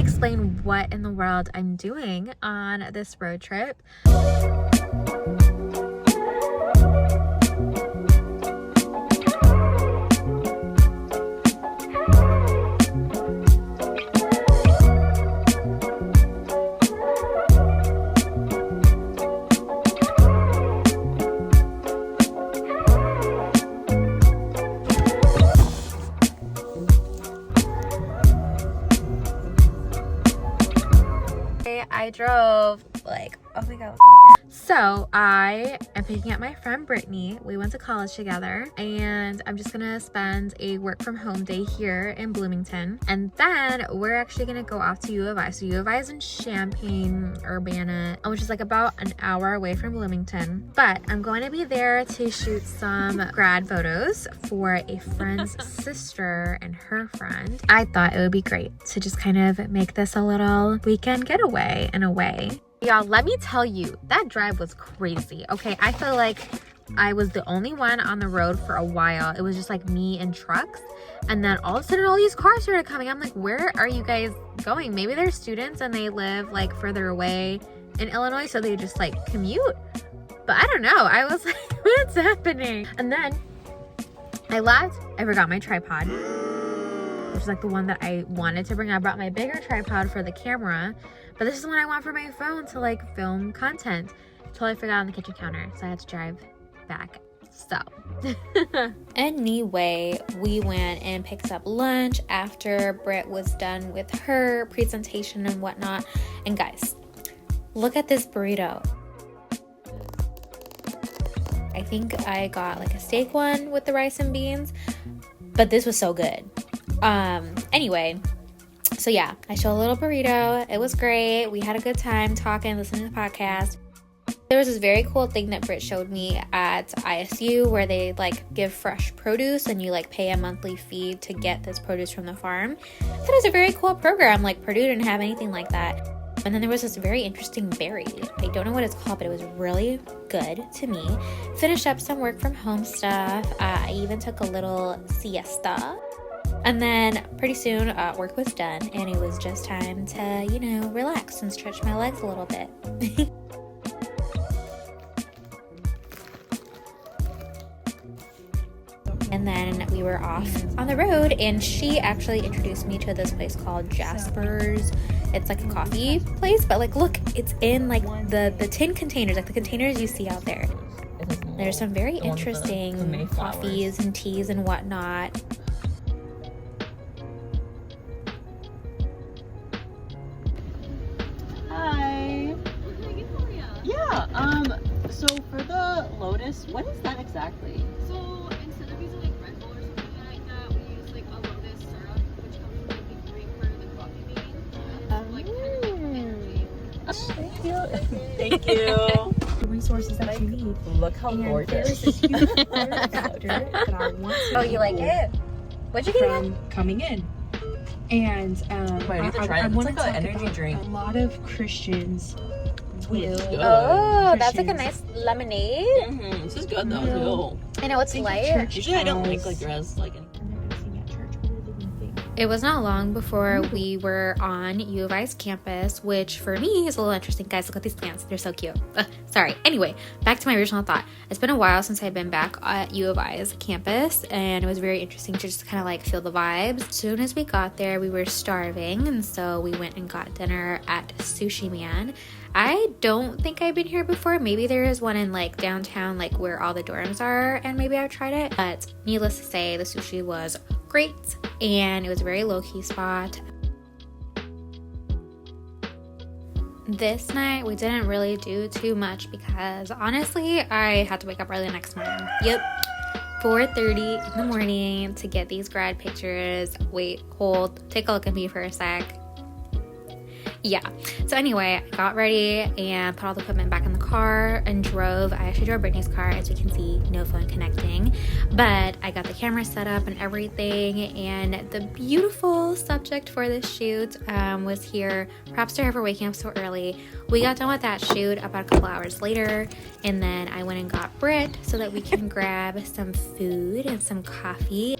explain what in the world I'm doing on this road trip. I drove like, oh my god, so I am picking up my friend Brittany. We went to college together, and I'm just gonna spend a work from home day here in Bloomington, and then we're actually gonna go off to U of I. So U of I is in Champaign, Urbana, which is like about an hour away from Bloomington, but I'm going to be there to shoot some grad photos for a friend's sister and her friend. I thought it would be great to just kind of make this a little weekend getaway in a way. Y'all, let me tell you, that drive was crazy. Okay, I feel like I was the only one on the road for a while. It was just like me and trucks, and then all of a sudden all these cars started coming. I'm like, where are you guys going? Maybe they're students and they live like further away in Illinois, so they just like commute. But I don't know, I was like, what's happening? And then I left, I forgot my tripod, which is like the one that I wanted to bring. I brought my bigger tripod for the camera, but this is the one I want for my phone to like film content. Totally forgot on the kitchen counter, so I had to drive back. So anyway, we went and picked up lunch after Britt was done with her presentation and whatnot. And guys, look at this burrito. I think I got like a steak one with the rice and beans, but this was so good. Anyway, so yeah, I showed a little burrito. It was great. We had a good time talking, listening to the podcast. There was this very cool thing that Britt showed me at ISU where they like give fresh produce and you like pay a monthly fee to get this produce from the farm. That was a very cool program. Like Purdue didn't have anything like that. And then there was this very interesting berry. I don't know what it's called, but it was really good to me. Finished up some work from home stuff. I even took a little siesta. And then pretty soon work was done and it was just time to, you know, relax and stretch my legs a little bit. And then we were off on the road, and she actually introduced me to this place called Jasper's. It's like a coffee place, but like look, it's in like the tin containers, like the containers you see out there. There's some very interesting coffees and teas and whatnot. Hi. Yeah, so for the Lotus, what is that exactly? So instead of using like Red Bull or something like that, we use like a Lotus syrup, which comes from like the green part of the coffee bean. Like Thank you. Thank you. The resources that you need. Look how gorgeous. There's this huge factor that I want to Oh, you like it? What'd you get again? from coming in. And Wait, I need to try it. It's want like to an talk energy about drink. a lot of Christians will. Good. Oh, that's like a Christians. nice lemonade. Mm-hmm. This is good though, No. too. I know it's Think of light. church Usually I don't bells. like dress like any. I've never seen at church. What do they think? It was not long before we were on U of I's campus, which for me is a little interesting. Guys, look at these plants. They're so cute. Sorry. Anyway, back to my original thought. It's been a while since I've been back at U of I's campus, and it was very interesting to just kind of like feel the vibes. As soon as we got there, we were starving, and so we went and got dinner at Sushi Man. I don't think I've been here before. Maybe there is one in like downtown, like where all the dorms are, and maybe I've tried it. But needless to say, the sushi was great, and it was a very low-key spot. This night, we didn't really do too much because honestly, I had to wake up early the next morning. Yep. 4:30 in the morning to get these grad pictures. Wait, hold, take a look at me for a sec. Yeah, so anyway, I got ready and put all the equipment back in the car and drove. I actually drove Brittany's car, as you can see, no phone connecting, but I got the camera set up and everything, and the beautiful subject for this shoot was here. Props to her for waking up so early. We got done with that shoot about a couple hours later, and then I went and got Britt so that we can grab some food and some coffee.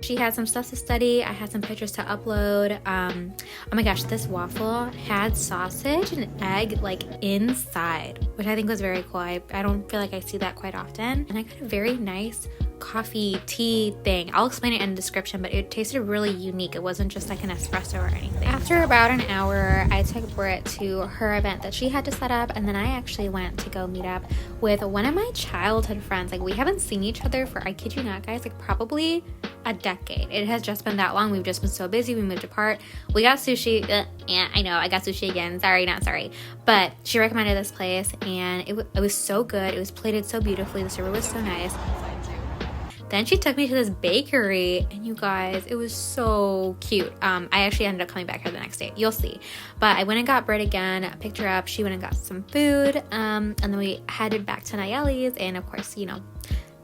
She had some stuff to study. I had some pictures to upload. Oh my gosh, this waffle had sausage and egg like inside, which I think was very cool. I don't feel like I see that quite often. And I got a very nice coffee tea thing. I'll explain it in the description, but it tasted really unique. It wasn't just like an espresso or anything. After about an hour, I took Britt to her event that she had to set up, and then I actually went to go meet up with one of my childhood friends. Like, we haven't seen each other for, I kid you not guys, like probably a decade. It has just been that long. We've just been so busy. We moved apart. We got sushi. Yeah, I know, I got sushi again. Sorry, not sorry. But she recommended this place, and it was so good. It was plated so beautifully. The server was so nice. Then she took me to this bakery, and you guys, it was so cute. I actually ended up coming back here the next day. You'll see. But I went and got Britt again, picked her up. She went and got some food, and then we headed back to Nayeli's, and of course, you know,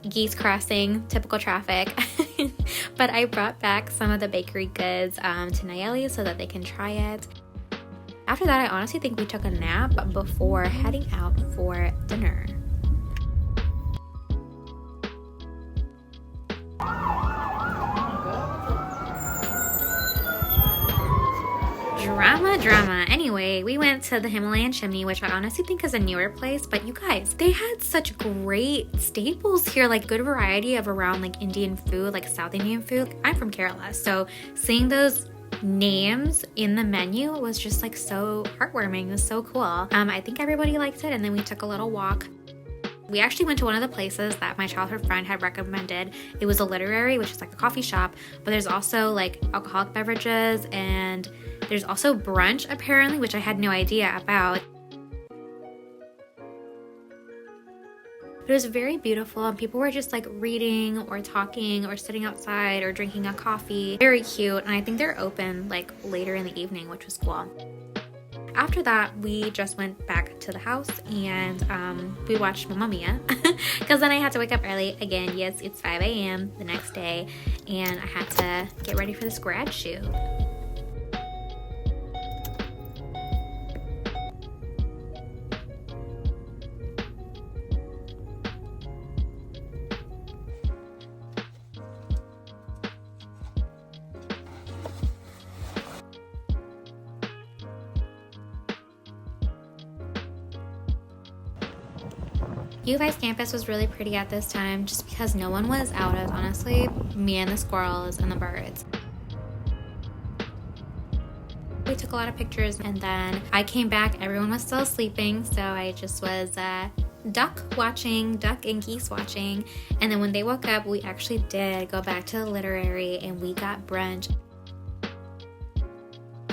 geese crossing, typical traffic. But I brought back some of the bakery goods to Nayeli so that they can try it. After that, I honestly think we took a nap before heading out for dinner. Drama. Anyway, we went to the Himalayan Chimney, which I honestly think is a newer place, but you guys, they had such great staples here, like good variety of around like Indian food, like South Indian food. I'm from Kerala, so seeing those names in the menu was just like so heartwarming. It was so cool. I think everybody liked it, and then we took a little walk. We actually went to one of the places that my childhood friend had recommended. It was a literary, which is like a coffee shop, but there's also like alcoholic beverages, and there's also brunch apparently, which I had no idea about. It was very beautiful, and people were just like reading or talking or sitting outside or drinking a coffee. Very cute, and I think they're open like later in the evening, which was cool. After that, we just went back to the house, and we watched Mamma Mia because then I had to wake up early again. Yes, it's 5 a.m. the next day, and I had to get ready for this grad shoot. U of I's campus was really pretty at this time just because no one was out. It was honestly me and the squirrels and the birds. We took a lot of pictures, and then I came back. Everyone was still sleeping, so I just was duck and geese watching. And then when they woke up, we actually did go back to the literary, and we got brunch.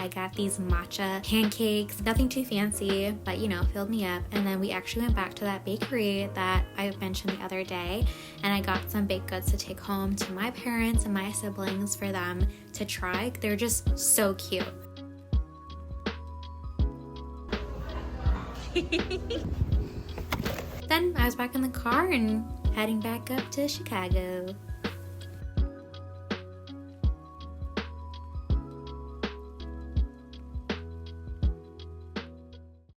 I got these matcha pancakes, nothing too fancy, but you know, filled me up. And then we actually went back to that bakery that I mentioned the other day, and I got some baked goods to take home to my parents and my siblings for them to try. They're just so cute. Then I was back in the car and heading back up to Chicago.